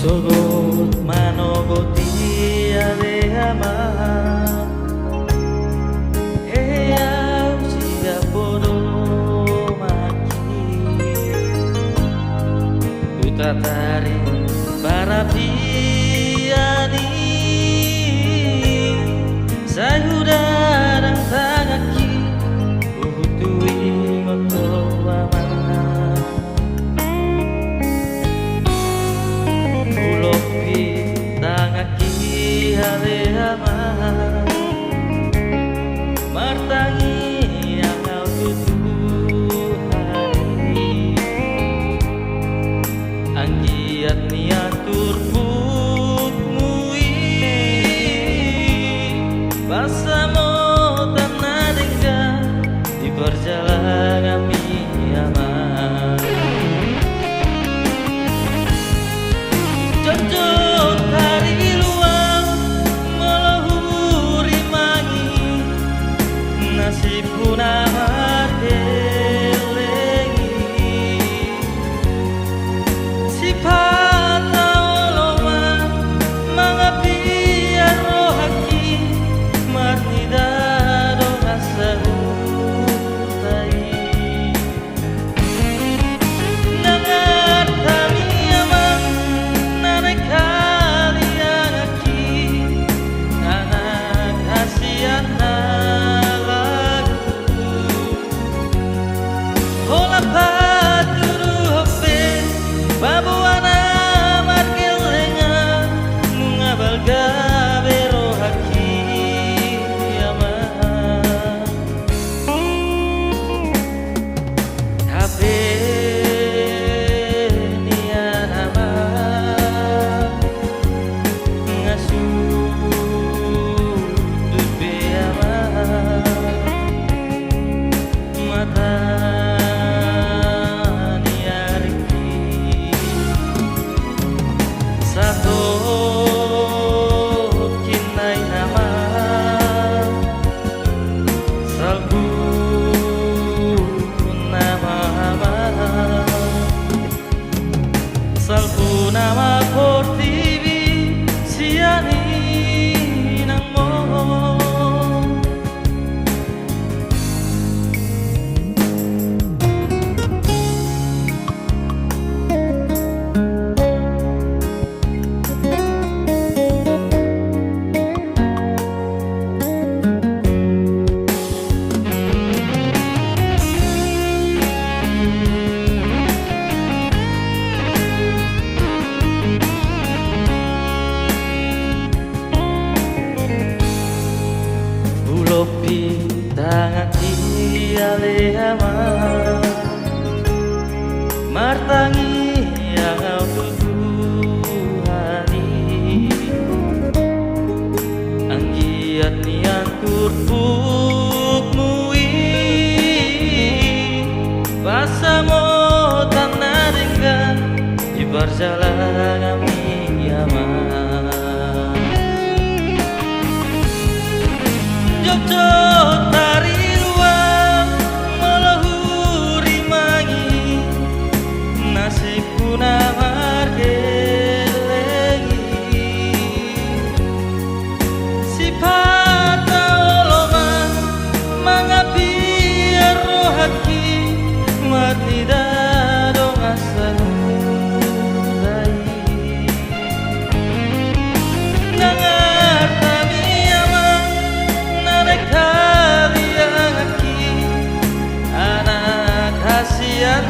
Sogot manogoti ade amar eu siga bodo maki utatari para piani sayudarang tagaki uhutui ngotowa tangaki hale amar martangi yang kau tutuhani anggiat niatur putmui basamo tanah dengga di perjalanan kami amar jojot hari luang melahuri mangi nasib punah kelengi sifat oloma mangapi rohaki marnida dong asahutai nangar kami amang nanek kali aki anak kasihan lagu hola paturu hope babuana margelenga mungabal gabero haki amang habe nian amang ngasuh dupe amang mata niariki satu kinai nama salbu nama salbu nama portivi siani nang mo Ulopi tangaki ale amar martangi yang kau tutuhani anggiat niatur pukmui basamo tanah dengga di perjalanan kami amar jojot hari luang melahuri mangi nasib punah margelengi sifat oloma mangapi rohaki marnida dong asahutai nangar kami amang nanek kali aki anak kasihan